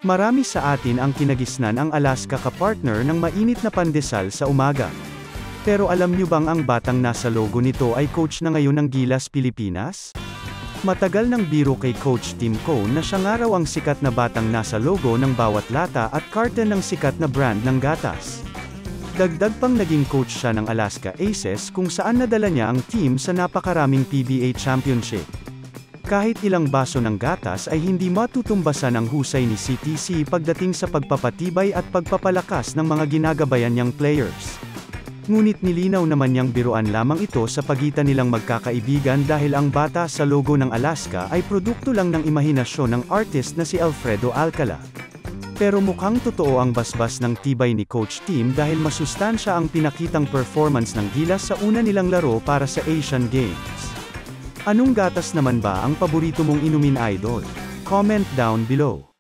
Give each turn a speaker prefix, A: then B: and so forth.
A: Marami sa atin ang kinagisnan ang Alaska kapartner ng mainit na pandesal sa umaga. Pero alam niyo bang ang batang nasa logo nito ay coach na ngayon ng Gilas Pilipinas? Matagal nang biro kay Coach Tim Cone na siya nga raw ang sikat na batang nasa logo ng bawat lata at carton ng sikat na brand ng gatas. Dagdag pang naging coach siya ng Alaska Aces kung saan nadala niya ang team sa napakaraming PBA championship. Kahit ilang baso ng gatas ay hindi matutumbasan ang husay ni CTC pagdating sa pagpapatibay at pagpapalakas ng mga ginagabayan niyang players. Ngunit nilinaw naman niyang biruan lamang ito sa pagitan nilang magkakaibigan dahil ang bata sa logo ng Alaska ay produkto lang ng imahinasyon ng artist na si Alfredo Alcala. Pero mukhang totoo ang basbas ng tibay ni Coach Tim dahil masustansya ang pinakitang performance ng Gilas sa una nilang laro para sa Asian Games. Anong gatas naman ba ang paborito mong inumin, idol? Comment down below.